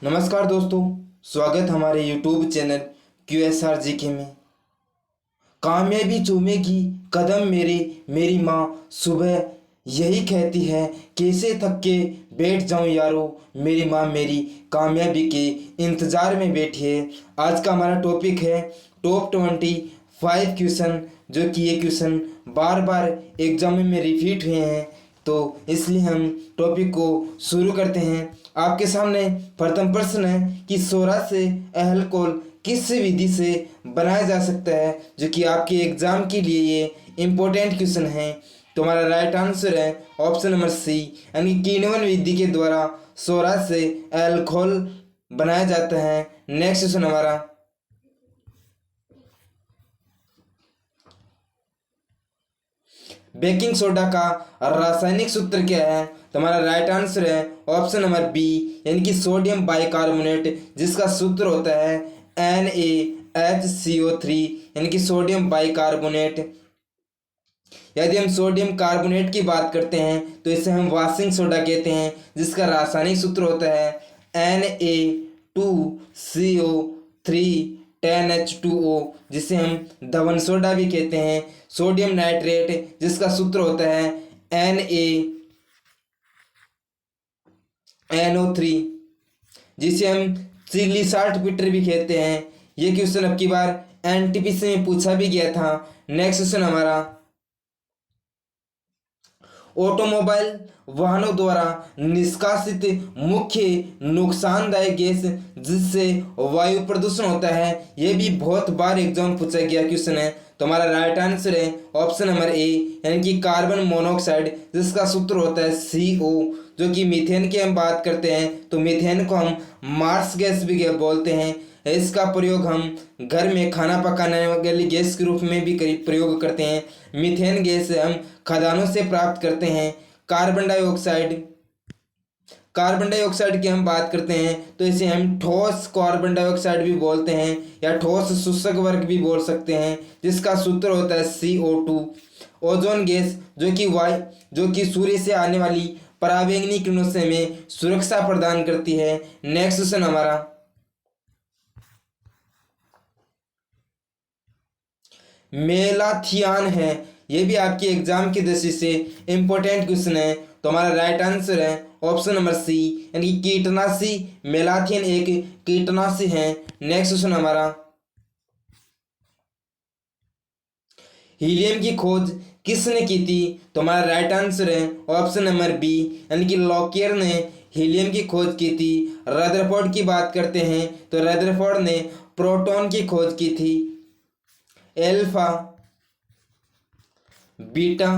नमस्कार दोस्तों, स्वागत हमारे YouTube चैनल QSR जीके में। कामयाबी चूमेगी कदम मेरे, मेरी माँ सुबह यही कहती है। कैसे थक के बैठ जाऊँ यारो, मेरी माँ मेरी कामयाबी के इंतज़ार में बैठी है। आज का हमारा टॉपिक है टॉप 25 क्वेश्चन, जो कि ये क्वेश्चन बार बार एग्जाम में रिपीट हुए हैं, तो इसलिए हम टॉपिक को शुरू करते हैं। आपके सामने प्रथम प्रश्न है कि सोरा से अल्कोहल किस विधि से बनाया जा सकता है, जो कि आपके एग्जाम के लिए ये इम्पोर्टेंट क्वेश्चन है। तो हमारा राइट आंसर है ऑप्शन नंबर सी, यानी किण्वन विधि के द्वारा सोरा से अल्कोहल बनाया जाता है। नेक्स्ट क्वेश्चन हमारा, बेकिंग सोडा का रासायनिक सूत्र क्या है? तो हमारा राइट आंसर है ऑप्शन नंबर बी, यानी कि सोडियम बाइकार्बोनेट, जिसका सूत्र होता है NaHCO3, यानी कि सोडियम बाइकार्बोनेट। यदि हम सोडियम कार्बोनेट की बात करते हैं तो इसे हम वाशिंग सोडा कहते हैं, जिसका रासायनिक सूत्र होता है Na2CO3 10H2O, जिसे हम धवन सोडा भी कहते हैं। सोडियम नाइट्रेट, जिसका सूत्र होता है NaNO3, जिसे हम चिली साल्ट पीटर भी कहते हैं। ये क्वेश्चन अब की बार एनटीपीसी में पूछा भी गया था। नेक्स्ट क्वेश्चन हमारा, ऑटोमोबाइल वाहनों द्वारा निष्कासित मुख्य नुकसानदायक गैस जिससे वायु प्रदूषण होता है, ये भी बहुत बार एग्जाम पूछा गया क्वेश्चन है। तो हमारा राइट आंसर है ऑप्शन नंबर ए, यानी कि कार्बन मोनोऑक्साइड, जिसका सूत्र होता है CO। जो कि मीथेन की हम बात करते हैं तो मीथेन को हम मार्स गैस भी बोलते हैं। इसका प्रयोग हम घर में खाना पकाने वाली गैस के रूप में भी प्रयोग करते हैं। मीथेन गैस हम खदानों से प्राप्त करते हैं। कार्बन डाइऑक्साइड, कार्बन डाइऑक्साइड की हम बात करते हैं तो इसे हम ठोस कार्बन डाइऑक्साइड भी बोलते हैं, या ठोस शुष्क वर्ग भी बोल सकते हैं, जिसका सूत्र होता है CO2। ओजोन गैस, जो कि सूर्य से आने वाली पराबैंगनी किरणों से हमें सुरक्षा प्रदान करती है। नेक्स्ट क्वेश्चन हमारा, मेलाथियान है, ये भी आपके एग्जाम की दृष्टि से इंपॉर्टेंट क्वेश्चन है। तो हमारा राइट आंसर है ऑप्शन नंबर सी, यानी कि कीटनाशी मेलाथियन एक कीटनाशी है। नेक्स्ट क्वेश्चन हमारा, हीलियम की खोज किसने की थी? तो हमारा राइट आंसर है ऑप्शन नंबर बी, यानी कि लॉकियर ने हीलियम की खोज की थी। रदरफोर्ड की बात करते हैं तो रदरफोर्ड ने प्रोटॉन की खोज की थी। एल्फा, बीटा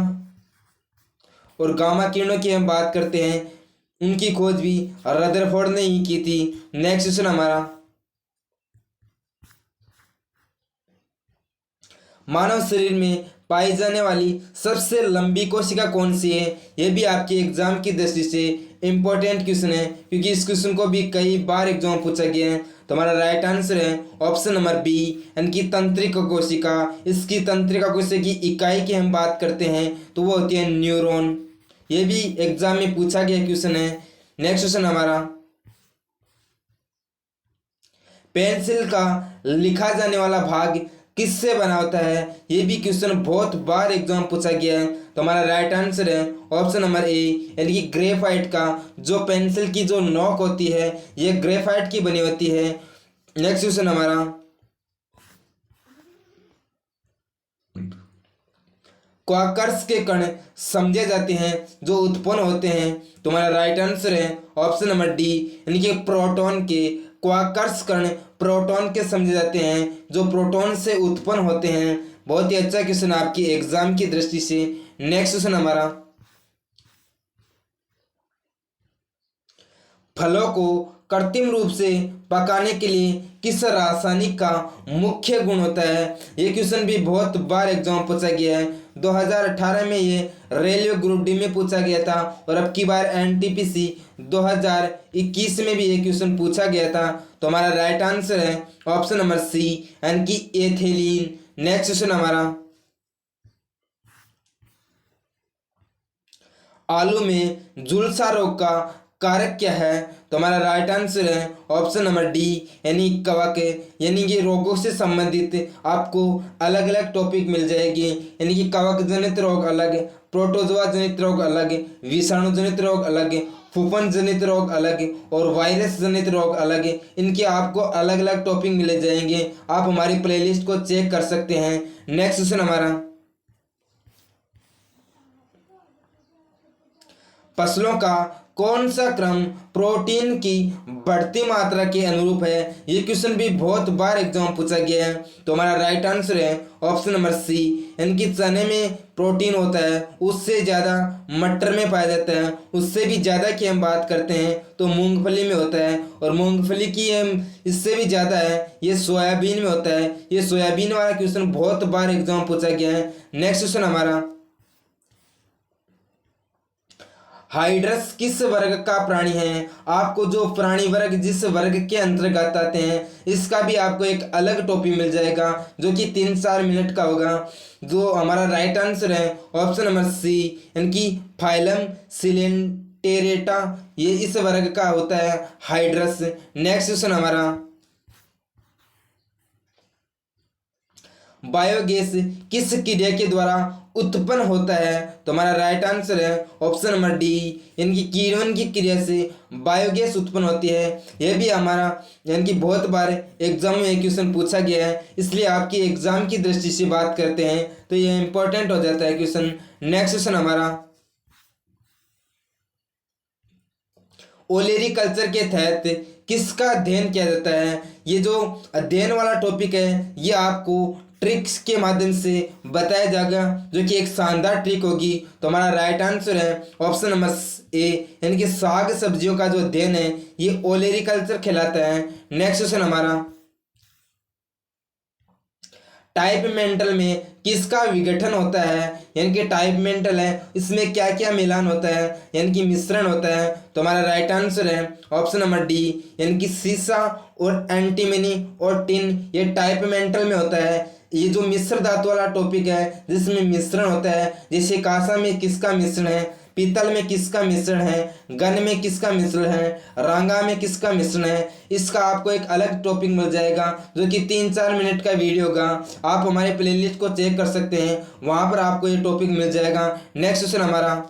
और गामा किरणों की हम बात करते हैं, उनकी खोज भी रदरफोर्ड ने ही की थी। नेक्स्ट क्वेश्चन हमारा, मानव शरीर में पाई जाने वाली सबसे लंबी कोशिका कौन सी है? ये भी आपके एग्जाम की दृष्टि से इंपॉर्टेंट क्वेश्चन है, क्योंकि इस क्वेश्चन को भी कई बार एग्जाम पूछा गया है। तो हमारा राइट आंसर है ऑप्शन नंबर बी, यानी कि तंत्रिका कोशिका। इसकी तंत्रिका कोशिका की इकाई की हम बात करते हैं तो वो होती है न्यूरॉन। ये भी एग्जाम में पूछा गया क्वेश्चन है। नेक्स्ट क्वेश्चन हमारा, पेंसिल का लिखा जाने वाला भाग किससे बना होता है? ये भी क्वेश्चन बहुत बार एग्जाम पूछा गया है। तो हमारा राइट आंसर है ऑप्शन नंबर ए, यानी कि ग्रेफाइट का। जो पेंसिल की जो नोक होती है ये ग्रेफाइट की बनी होती है। नेक्स्ट क्वेश्चन हमारा, क्वार्क्स के कण समझे जाते हैं जो उत्पन्न होते हैं। तो हमारा राइट आंसर है ऑप्शन नंबर डी, यानी कि प्रोटॉन के। क्वार्क्स कण प्रोटॉन के समझे जाते हैं जो प्रोटॉन से उत्पन्न होते हैं। बहुत ही अच्छा क्वेश्चन आपकी एग्जाम की दृष्टि से। नेक्स्ट क्वेश्चन हमारा, फलों को कृत्रिम रूप से पकाने के लिए किस रासायनिक का मुख्य गुण होता है? ये क्वेश्चन भी बहुत बार एग्जाम पूछा गया है। 2018 में ये रेलवे ग्रुप डी में पूछा गया था, और अब की बार एनटीपीसी 2021 में भी ये क्वेश्चन पूछा गया था। तो हमारा राइट आंसर है ऑप्शन नंबर सी, यानी कि एथिलीन। नेक्स्ट क्वेश्चन हमारा, आलू में झुलसा रोग का कारक क्या है? तो हमारा राइट आंसर है ऑप्शन नंबर डी, यानी कवक। यानी कि रोगों से संबंधित आपको अलग अलग टॉपिक मिल जाएगी, यानी कि कवक जनित रोग अलग, प्रोटोजोआ जनित रोग अलग, विषाणु जनित रोग अलग, फूफन जनित रोग अलग और वायरस जनित रोग अलग। इनके आपको अलग अलग टॉपिक मिले जाएंगे। आप हमारी प्लेलिस्ट को चेक कर सकते हैं। नेक्स्ट क्वेश्चन हमारा, फसलों का कौन सा क्रम प्रोटीन की बढ़ती मात्रा के अनुरूप है? ये क्वेश्चन भी बहुत बार एग्जाम पूछा गया है। तो हमारा राइट आंसर है ऑप्शन नंबर सी, यानी चने में प्रोटीन होता है, उससे ज़्यादा मटर में पाया जाता है, उससे भी ज़्यादा की हम बात करते हैं तो मूंगफली में होता है, और मूंगफली की हम इससे भी ज़्यादा है ये सोयाबीन में होता है। ये सोयाबीन वाला क्वेश्चन बहुत बार एग्जाम पूछा गया है। नेक्स्ट क्वेश्चन हमारा, हाइड्रस किस वर्ग का प्राणी है? आपको जो प्राणी वर्ग जिस वर्ग के अंतर्गत आते हैं इसका भी आपको एक अलग टॉपिक मिल जाएगा जो कि 3-4 मिनट का होगा। जो हमारा राइट आंसर है ऑप्शन नंबर सी, यानी कि फाइलम सिलेंटेरेटा, ये इस वर्ग का होता है हाइड्रस। नेक्स्ट क्वेश्चन हमारा, बायोगैस किस क्रिया के द्वारा उत्पन्न होता है? तो हमारा राइट आंसर है ऑप्शन नंबर डी, यानी कि किण्वन की क्रिया से बायोगैस उत्पन्न होती है। यह भी हमारा यानी कि बहुत बार एग्जाम में क्वेश्चन पूछा गया है, इसलिए आपकी एग्जाम की दृष्टि से बात करते हैं तो यह इंपॉर्टेंट हो जाता है क्वेश्चन। नेक्स्ट क्वेश्चन हमारा, ओलेरी कल्चर के तहत किसका अध्ययन किया जाता है? ये जो अध्ययन वाला टॉपिक है ये आपको ट्रिक्स के माध्यम से बताया जाएगा जो कि एक शानदार ट्रिक होगी। तो हमारा राइट आंसर है ऑप्शन नंबर ए, यानी कि साग सब्जियों का जो अध्ययन है ये ओलेरी कल्चर कहलाता है। नेक्स्ट क्वेश्चन हमारा, टाइप मेंटल में किसका विघटन होता है? यानी कि टाइप मेंटल है इसमें क्या क्या मिलान होता है, यानी कि मिश्रण होता है। तो हमारा राइट आंसर है ऑप्शन नंबर डी, यानी कि सीसा और एंटीमनी और टिन, ये टाइप मेंटल में होता है। ये जो मिश्र धातु वाला टॉपिक है जिसमें मिश्रण होता है, जैसे कांसा में किसका मिश्रण है, पीतल में किसका मिश्रण है, गन में किसका मिश्रण है, रांगा में किसका मिश्रण है, इसका आपको एक अलग टॉपिक मिल जाएगा जो कि 3-4 मिनट का वीडियो होगा। आप हमारे प्लेलिस्ट को चेक कर सकते हैं, वहां पर आपको ये टॉपिक मिल जाएगा। नेक्स्ट क्वेश्चन हमारा,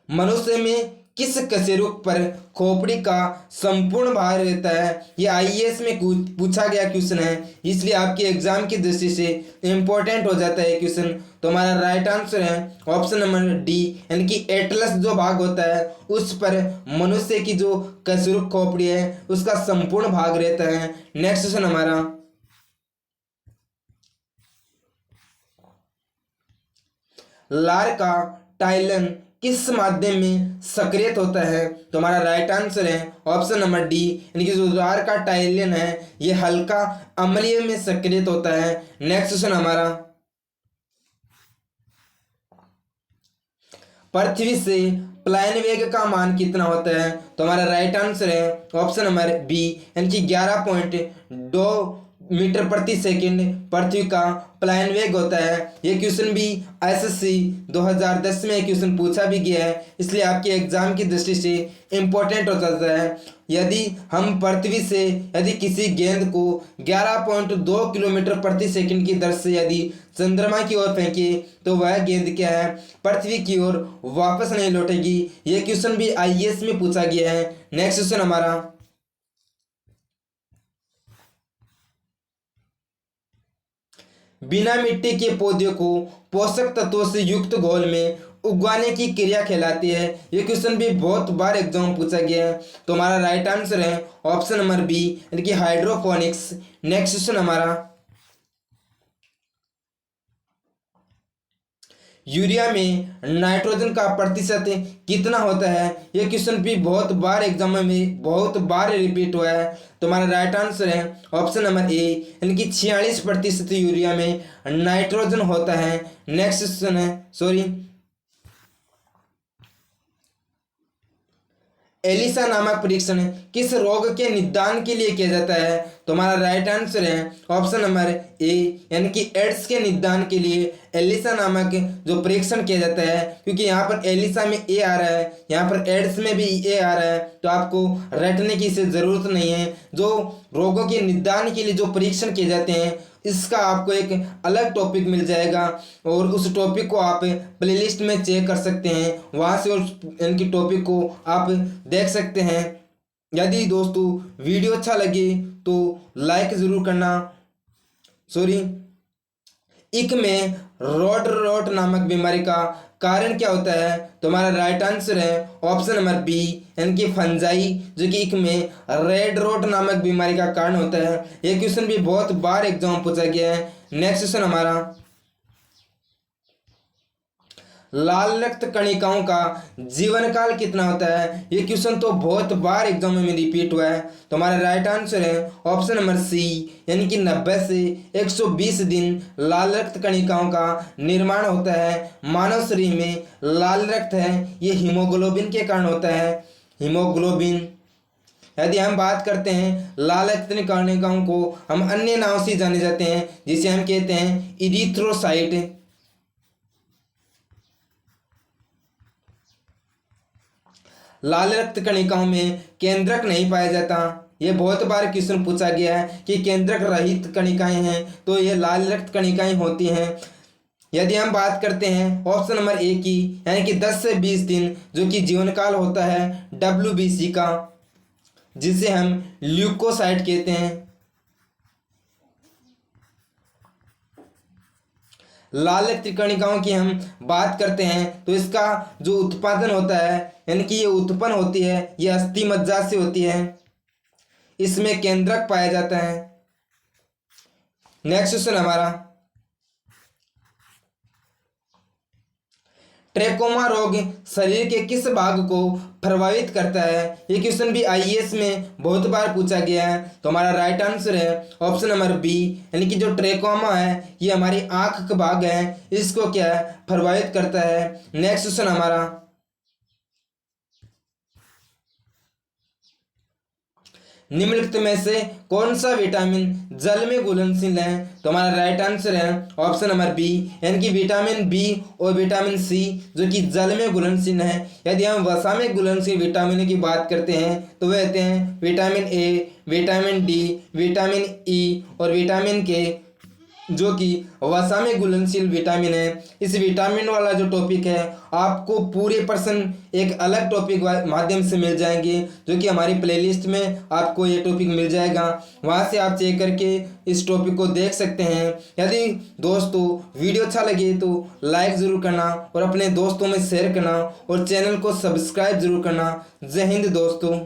मनुष्य में किस कशेरुक पर खोपड़ी का संपूर्ण भार रहता है? ये आईएएस में पूछा गया क्वेश्चन है, इसलिए आपके एग्जाम की दृष्टि से इंपॉर्टेंट हो जाता है क्वेश्चन। तो हमारा राइट आंसर है ऑप्शन नंबर डी, यानी कि एटलस जो भाग होता है उस पर मनुष्य की जो कशेरुक खोपड़ी है उसका संपूर्ण भाग रहता है। नेक्स्ट क्वेश्चन हमारा, लार का टाइलन किस माध्यम में सक्रियत होता है? तो हमारा राइट आंसर है ऑप्शन नंबर डी, यानी कि जो लार का टाइलन है ये हल्का अम्लीय में सक्रियत होता है। नेक्स्ट क्वेश्चन हमारा, पृथ्वी से प्लायन वेग का मान कितना होता है? तो हमारा राइट आंसर है ऑप्शन नंबर बी, यानी कि 11.2 मीटर प्रति सेकंड पृथ्वी का प्लायन वेग होता है। ये क्वेश्चन भी एसएससी 2010 में क्वेश्चन पूछा भी गया है, इसलिए आपके एग्जाम की दृष्टि से इम्पोर्टेंट हो जाता है। यदि हम पृथ्वी से यदि किसी गेंद को 11.2 किलोमीटर प्रति सेकंड की दर से यदि चंद्रमा की ओर फेंके तो वह गेंद क्या है, पृथ्वी की ओर वापस नहीं लौटेगी। यह क्वेश्चन भी आईएएस में पूछा गया है। नेक्स्ट क्वेश्चन हमारा, बिना मिट्टी के पौधे को पोषक तत्वों से युक्त घोल में उगाने की क्रिया कहलाती है। ये क्वेश्चन भी बहुत बार एग्जाम पूछा गया है। तो हमारा राइट आंसर है ऑप्शन नंबर बी, यानी कि हाइड्रोपोनिक्स। नेक्स्ट क्वेश्चन हमारा, यूरिया में नाइट्रोजन का प्रतिशत कितना होता है? ये क्वेश्चन भी बहुत बार एग्जाम में बहुत बार रिपीट हुआ है। तो हमारा राइट आंसर है ऑप्शन नंबर ए, यानी कि 46% यूरिया में नाइट्रोजन होता है। नेक्स्ट क्वेश्चन है एलिसा नामक परीक्षण किस रोग के निदान के लिए किया जाता है? तो हमारा राइट आंसर है ऑप्शन नंबर ए, यानी कि एड्स के निदान के लिए एलिसा नामक जो परीक्षण किया जाता है। क्योंकि यहाँ पर एलिसा में ए आ रहा है, यहाँ पर एड्स में भी ए आ रहा है, तो आपको रटने की इसे ज़रूरत नहीं है। जो रोगों के निदान के लिए जो परीक्षण किए जाते हैं, इसका आपको एक अलग टॉपिक मिल जाएगा और उस टॉपिक को आप प्लेलिस्ट में चेक कर सकते हैं, वहाँ से उस इनकी टॉपिक को आप देख सकते हैं। यदि दोस्तों वीडियो अच्छा लगे तो लाइक ज़रूर करना। इक में रोड रोट नामक बीमारी का कारण क्या होता है? तो हमारा राइट आंसर है ऑप्शन नंबर बी, यानी कि फंजाई, जो कि इक में रेड रोट नामक बीमारी का कारण होता है। ये क्वेश्चन भी बहुत बार एग्जाम पूछा गया है। नेक्स्ट क्वेश्चन हमारा, लाल रक्त कणिकाओं का जीवन काल कितना होता है? ये क्वेश्चन तो बहुत बार एग्जाम में रिपीट हुआ है। तो हमारा राइट आंसर है ऑप्शन नंबर सी, यानी कि 90 से 120 दिन लाल रक्त कणिकाओं का निर्माण होता है। मानव शरीर में लाल रक्त है, ये हीमोग्लोबिन के कारण होता है। हीमोग्लोबिन, यदि हम बात करते हैं लाल रक्त कणिकाओं को हम अन्य नाम से जाने जाते हैं, जिसे हम कहते हैं इरिथ्रोसाइट। लाल रक्त कणिकाओं में केंद्रक नहीं पाया जाता। ये बहुत बार क्वेश्चन पूछा गया है कि केंद्रक रहित कणिकाएं हैं, तो ये लाल रक्त कणिकाएं होती हैं। यदि हम बात करते हैं ऑप्शन नंबर ए की, यानी कि 10 से 20 दिन, जो कि जीवन काल होता है WBC का, जिसे हम ल्यूकोसाइट कहते हैं। लाल रक्त कणिकाओं की हम बात करते हैं तो इसका जो उत्पादन होता है, यानी कि ये उत्पन्न होती है, ये अस्थि मज्जा से होती है। इसमें केंद्रक पाया जाता है। नेक्स्ट क्वेश्चन हमारा, ट्रेकोमा रोग शरीर के किस भाग को प्रभावित करता है? ये क्वेश्चन भी IAS में बहुत बार पूछा गया है। तो हमारा राइट आंसर है ऑप्शन नंबर बी, यानी कि जो ट्रेकोमा है ये हमारी आंख का भाग है, इसको क्या है प्रभावित करता है। नेक्स्ट क्वेश्चन हमारा, निम्नलिखित में से कौन सा विटामिन जल में घुलनशील है? तो हमारा राइट आंसर है ऑप्शन नंबर बी, यानी कि विटामिन बी और विटामिन सी, जो कि जल में घुलनशील है। यदि हम वसा में घुलनशील विटामिन की बात करते हैं तो वे होते हैं vitamin A, vitamin D, vitamin E और विटामिन के, जो कि वसा में घुलनशील विटामिन है। इस विटामिन वाला जो टॉपिक है आपको पूरे पर्सन एक अलग टॉपिक माध्यम से मिल जाएंगे, जो कि हमारी प्लेलिस्ट में आपको ये टॉपिक मिल जाएगा, वहाँ से आप चेक करके इस टॉपिक को देख सकते हैं। यदि दोस्तों वीडियो अच्छा लगे तो लाइक ज़रूर करना और अपने दोस्तों में शेयर करना और चैनल को सब्सक्राइब ज़रूर करना। जय हिंद दोस्तों।